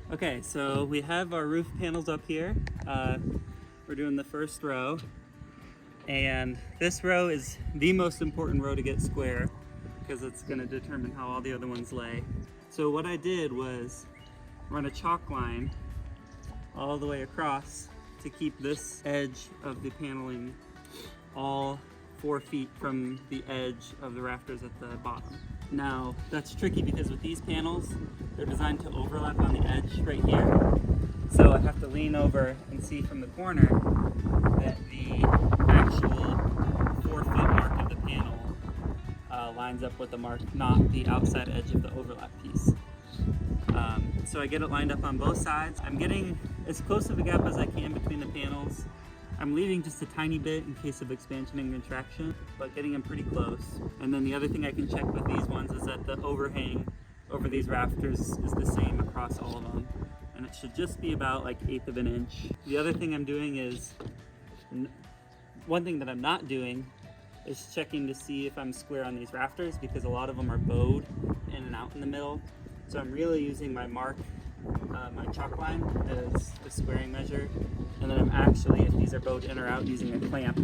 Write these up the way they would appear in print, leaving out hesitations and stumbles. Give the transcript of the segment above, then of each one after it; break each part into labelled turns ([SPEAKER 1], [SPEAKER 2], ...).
[SPEAKER 1] Okay, so we have our roof panels up here. We're doing the first row, and this row is the most important row to get square because it's going to determine how all the other ones lay. So what I did was run a chalk line all the way across to keep this edge of the paneling all 4 feet from the edge of the rafters at the bottom. Now that's tricky because with these panels, they're designed to overlap on the edge right here. So I have to lean over and see from the corner that the actual 4-foot mark of the panel lines up with the mark, not the outside edge of the overlap piece. So I get it lined up on both sides. I'm getting as close of a gap as I can between the panels. I'm leaving just a tiny bit in case of expansion and contraction, but getting them pretty close. And then the other thing I can check with these ones is that the overhang over these rafters is the same across all of them. And it should just be about like 1/8 of an inch. The other thing I'm doing is, one thing that I'm not doing is checking to see if I'm square on these rafters because a lot of them are bowed in and out in the middle. So I'm really using my mark, my chalk line as the squaring measure. And then I'm actually, if these are bowed in or out, using a clamp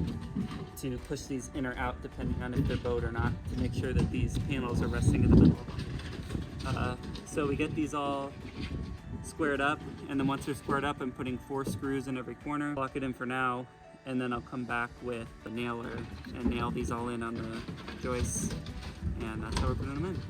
[SPEAKER 1] to push these in or out depending on if they're bowed or not to make sure that these panels are resting in the middle. So we get these all squared up, and then once they're squared up, I'm putting 4 screws in every corner. Lock it in for now, and then I'll come back with a nailer and nail these all in on the joists, and that's how we're putting them in.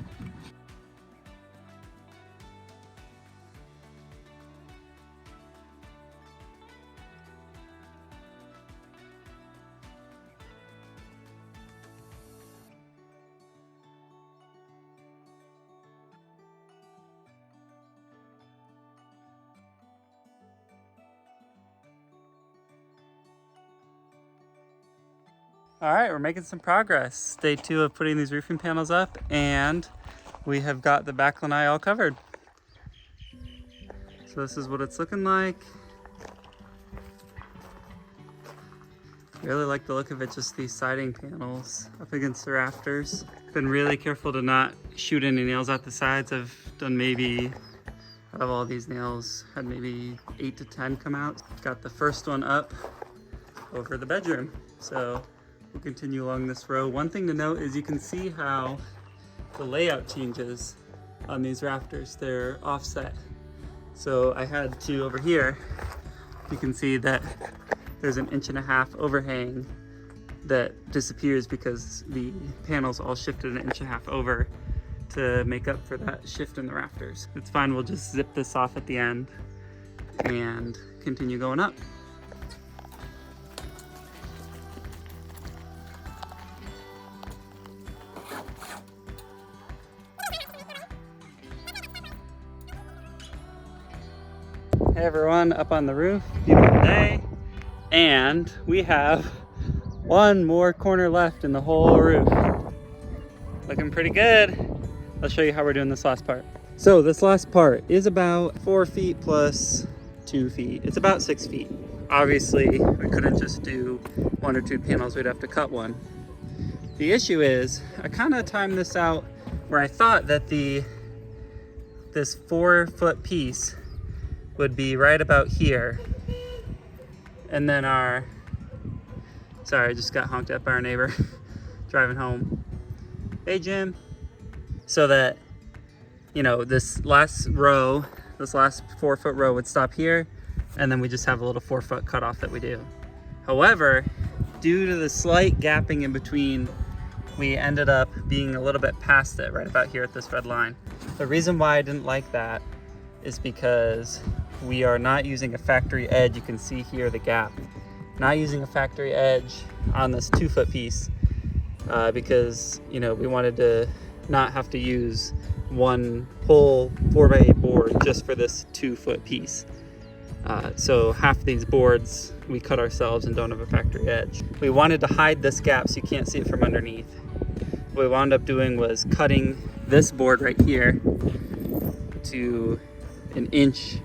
[SPEAKER 1] All right, we're making some progress. Day 2 of putting these roofing panels up, and we have got the back lanai all covered. So this is what it's looking like. Really like the look of it, just these siding panels up against the rafters. Been really careful to not shoot any nails out the sides. I've done maybe, out of all these nails, had maybe 8 to 10 come out. Got the first one up over the bedroom. So we'll continue along this row. One thing to note is you can see how the layout changes on these rafters. They're offset. So I had to, over here, you can see that there's an 1.5 inch overhang that disappears because the panels all shifted an 1.5 inch over to make up for that shift in the rafters. It's fine, we'll just zip this off at the end and continue going up. Hey everyone, up on the roof, beautiful day. And we have one more corner left in the whole roof. Looking pretty good. I'll show you how we're doing this last part. So this last part is about 4 feet plus 2 feet. It's about 6 feet. Obviously, we couldn't just do 1 or 2 panels, we'd have to cut one. The issue is, I kind of timed this out where I thought that this 4-foot piece would be right about here. And then sorry, I just got honked at by our neighbor driving home. Hey Jim. So that, you know, this last 4-foot row would stop here, and then we just have a little 4-foot cutoff that we do. However, due to the slight gapping in between, we ended up being a little bit past it, right about here at this red line. The reason why I didn't like that is because we are not using a factory edge. You can see here the gap. Not using a factory edge on this 2-foot piece because, you know, we wanted to not have to use one whole 4x8 board just for this 2-foot piece. So half these boards we cut ourselves and don't have a factory edge. We wanted to hide this gap so you can't see it from underneath. What we wound up doing was cutting this board right here to 1 inch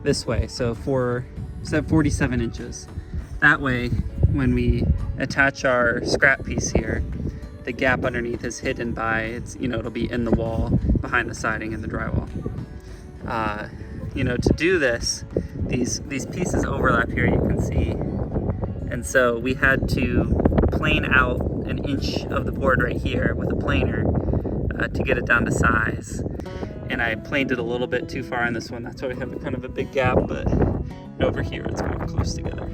[SPEAKER 1] this way, so 47 inches. That way, when we attach our scrap piece here, the gap underneath is hidden by, it'll be in the wall behind the siding and the drywall. to do this, these pieces overlap here, you can see. And so we had to plane out an inch of the board right here with a planer to get it down to size. And I planed it a little bit too far on this one. That's why we have kind of a big gap, but over here it's kind of close together.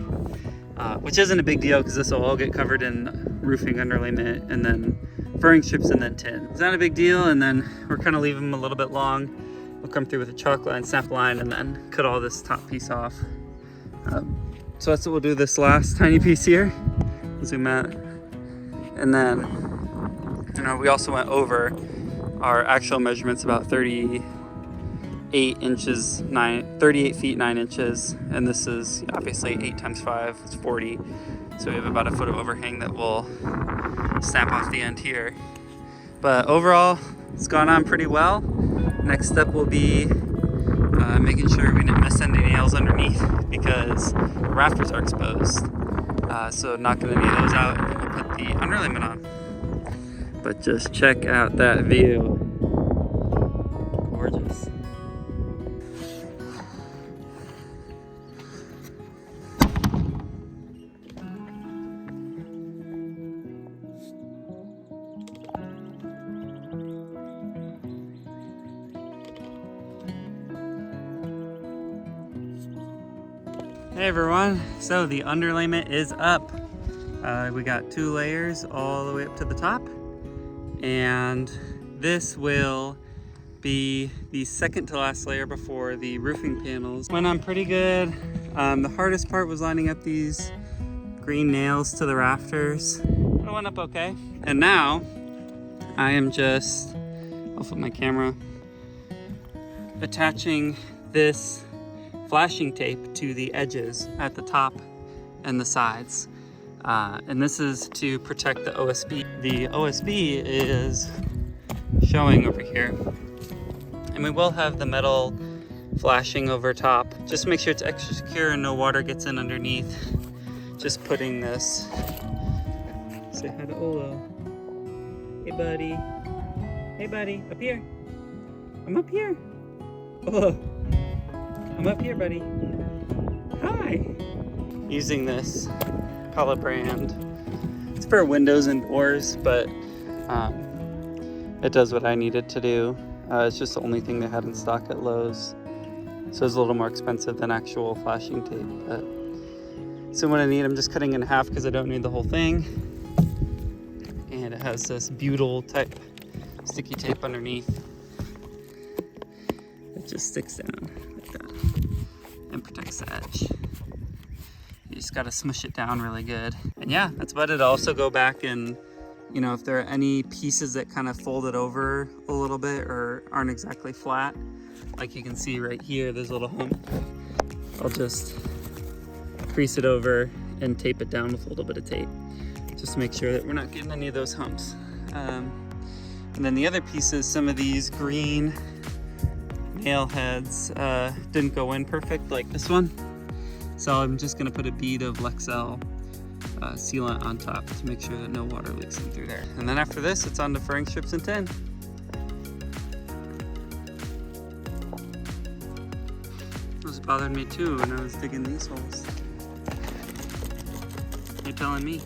[SPEAKER 1] Which isn't a big deal because this will all get covered in roofing underlayment and then furring strips and then tin. It's not a big deal, and then we're kind of leaving them a little bit long. We'll come through with a chalk line, snap line, and then cut all this top piece off. So that's what we'll do, this last tiny piece here. Zoom out. And then, we also went over our actual measurements, about 38 feet 9 inches, and this is obviously 8 times 5 is 40. So we have about a foot of overhang that will snap off the end here. But overall, it's gone on pretty well. Next step will be making sure we didn't miss any nails underneath because the rafters are exposed. So knocking any of those out, and we'll put the underlayment on. But just check out that view. Gorgeous. Hey everyone, so the underlayment is up. We got 2 layers all the way up to the top, and this will be the second to last layer before the roofing panels. Went on pretty good. The hardest part was lining up these green nails to the rafters. It went up okay. And now I am just, I'll flip my camera, attaching this flashing tape to the edges at the top and the sides. And this is to protect the OSB. The OSB is showing over here. And we will have the metal flashing over top. Just make sure it's extra secure and no water gets in underneath. Just putting this, say hi to Olo. Hey buddy. Hey buddy, up here. I'm up here. Olo. I'm up here, buddy. Hi. Using this pallet brand. It's for windows and doors, but it does what I needed to do. It's just the only thing they had in stock at Lowe's. So it's a little more expensive than actual flashing tape. But so when I need, I'm just cutting in half because I don't need the whole thing. And it has this butyl type sticky tape underneath. It just sticks down like that and protects the edge. You just gotta smush it down really good. And yeah, that's about it. I'll also go back and, if there are any pieces that kind of folded over a little bit or aren't exactly flat, like you can see right here, there's a little hump. I'll just crease it over and tape it down with a little bit of tape, just to make sure that we're not getting any of those humps. And then the other pieces, some of these green nail heads didn't go in perfect like this one. So I'm just gonna put a bead of Lexel sealant on top to make sure that no water leaks in through there. And then after this, it's on to furring strips and tin. It was bothering me too when I was digging these holes. You're telling me.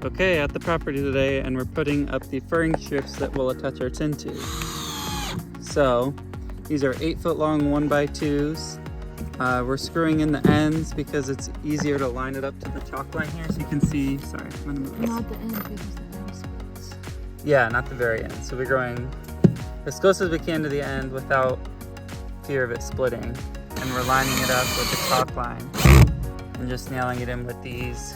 [SPEAKER 1] Okay, at the property today, and we're putting up the furring strips that we'll attach our tin to. So these are 8-foot long 1x2s. We're screwing in the ends because it's easier to line it up to the chalk line here, so you can see. Sorry, I'm gonna move this.
[SPEAKER 2] Not the end, because the end splits.
[SPEAKER 1] Yeah, not the very end. So we're going as close as we can to the end without fear of it splitting, and we're lining it up with the chalk line and just nailing it in with these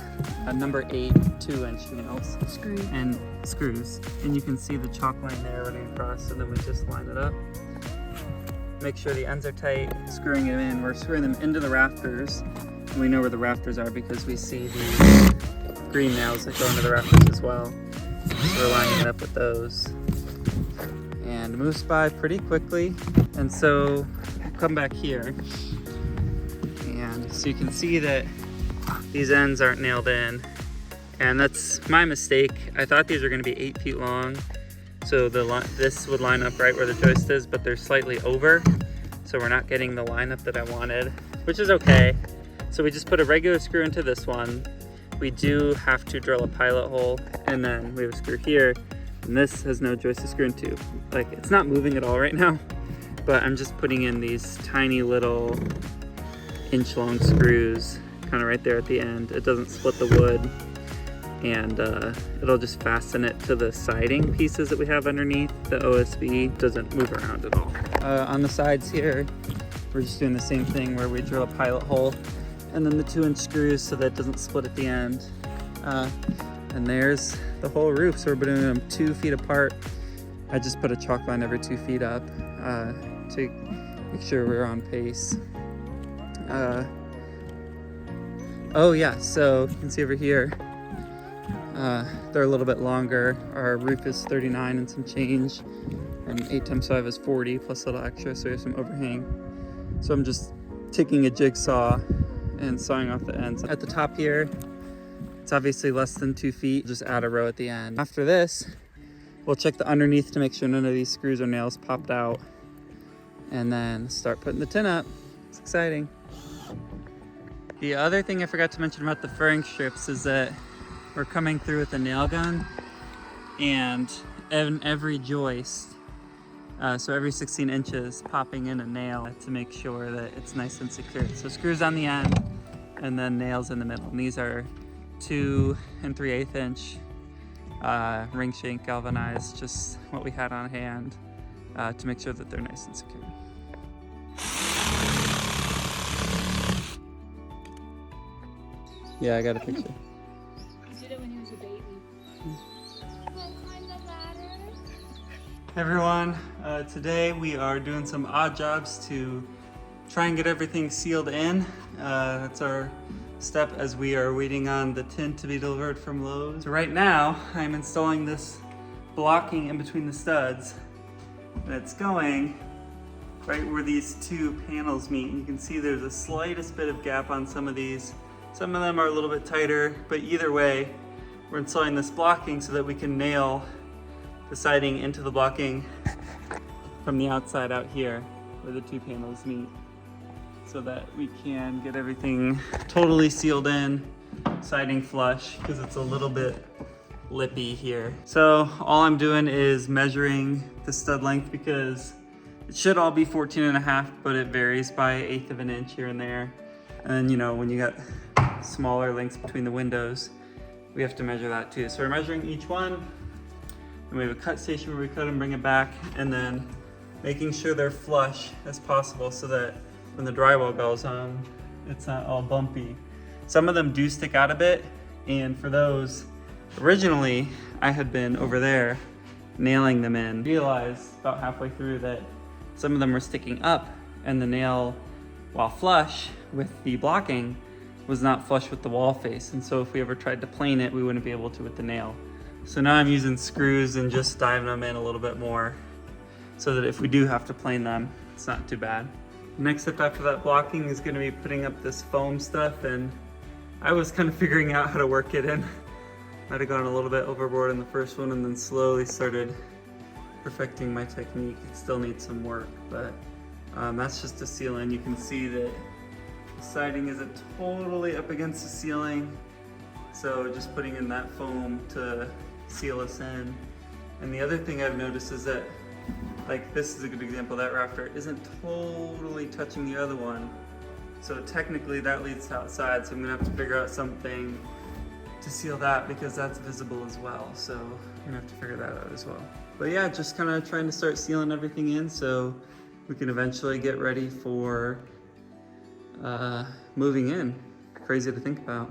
[SPEAKER 1] number 8 2-inch nails and screws. And you can see the chalk line there running across, and then we just line it up. Make sure the ends are tight, screwing it in. We're screwing them into the rafters And we know where the rafters are because we see the green nails that go into the rafters as well. So we're lining it up with those. And it moves by pretty quickly. And so we'll come back here. And so you can see that these ends aren't nailed in. And that's my mistake. I thought these were gonna be 8 feet long. So this would line up right where the joist is, but they're slightly over. So we're not getting the lineup that I wanted, which is okay. So we just put a regular screw into this one. We do have to drill a pilot hole, and then we have a screw here, and this has no joist to screw into. Like, it's not moving at all right now, but I'm just putting in these tiny little inch-long screws kind of right there at the end. It doesn't split the wood, and it'll just fasten it to the siding pieces that we have underneath. The OSB doesn't move around at all. On the sides here, we're just doing the same thing where we drill a pilot hole and then the 2-inch screws so that it doesn't split at the end. And there's the whole roof. So we're doing them 2 feet apart. I just put a chalk line every 2 feet up to make sure we're on pace. Oh yeah, so you can see over here, they're a little bit longer. Our roof is 39 and some change, and 8 times 5 is 40 plus a little extra, so we have some overhang. So I'm just taking a jigsaw and sawing off the ends. At the top here, it's obviously less than 2 feet. Just add a row at the end. After this, we'll check the underneath to make sure none of these screws or nails popped out, and then start putting the tin up. It's exciting. The other thing I forgot to mention about the furring strips is that we're coming through with a nail gun, and in every joist, so every 16 inches, popping in a nail to make sure that it's nice and secure. So screws on the end, and then nails in the middle. And these are 2 3/8 inch ring shank galvanized, just what we had on hand to make sure that they're nice and secure. Yeah, I got a picture.
[SPEAKER 2] He did it when he was a baby.
[SPEAKER 1] Hey everyone, today we are doing some odd jobs to try and get everything sealed in. That's our step as we are waiting on the tin to be delivered from Lowe's. So right now, I'm installing this blocking in between the studs. And it's going right where these 2 panels meet. And you can see there's the slightest bit of gap on some of these. Some of them are a little bit tighter, but either way, we're installing this blocking so that we can nail the siding into the blocking from the outside out here where the 2 panels meet, so that we can get everything totally sealed in, siding flush, because it's a little bit lippy here. So all I'm doing is measuring the stud length, because it should all be 14.5, but it varies by 1/8 of an inch here and there. And you know, when you got smaller lengths between the windows, we have to measure that too. So we're measuring each one, and we have a cut station where we cut and bring it back, and then making sure they're flush as possible so that when the drywall goes on, it's not all bumpy. Some of them do stick out a bit, and for those, originally I had been over there nailing them in. Realized about halfway through that some of them were sticking up, and the nail, while flush with the blocking, was not flush with the wall face. And so if we ever tried to plane it, we wouldn't be able to with the nail. So now I'm using screws and just diving them in a little bit more so that if we do have to plane them, it's not too bad. Next step after that blocking is going to be putting up this foam stuff, and I was kind of figuring out how to work it in. Might have gone a little bit overboard in the first one, and then slowly started perfecting my technique. It still needs some work, but that's just to seal in. You can see that the siding isn't totally up against the ceiling, so just putting in that foam to seal us in. And the other thing I've noticed is that, like, this is a good example, that rafter isn't totally touching the other one. So technically that leads to outside, so I'm gonna have to figure out something to seal that, because that's visible as well. So I'm gonna have to figure that out as well. But yeah, just kind of trying to start sealing everything in so we can eventually get ready for moving in. Crazy to think about.